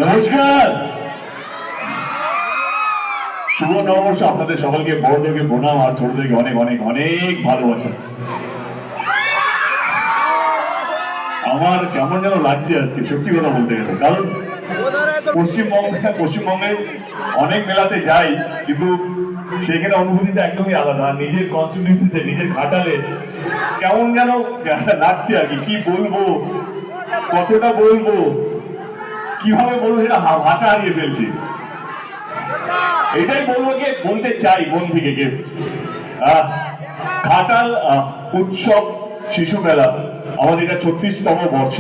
নমস্কার, শুভ নববর্ষ। আপনাদের সকলকে বড়দেরকে প্রণাম আর ছোটদেরকে অনেক অনেক অনেক ভালোবাসা। আমার কেমন যেন লাগছে আজকে, সত্যি কথা বলতে গেলে, কারণ পশ্চিমবঙ্গে অনেক মেলাতে যাই, কিন্তু সেখানে অনুভূতিটা একদমই আলাদা। নিজের কনস্টিটিউয়েন্সিতে, নিজের ঘাটালে কেমন যেন লাগছে আর কি। কি বলবো, কতটা বলবো, কিভাবে বলবো সেটা ভাষা হারিয়ে ফেলছি। এটাই বলবো, গিয়ে বলতে চাই মন থেকে কে ঘাটাল উৎসব শিশু মেলা আমাদের এটা 36তম বর্ষ।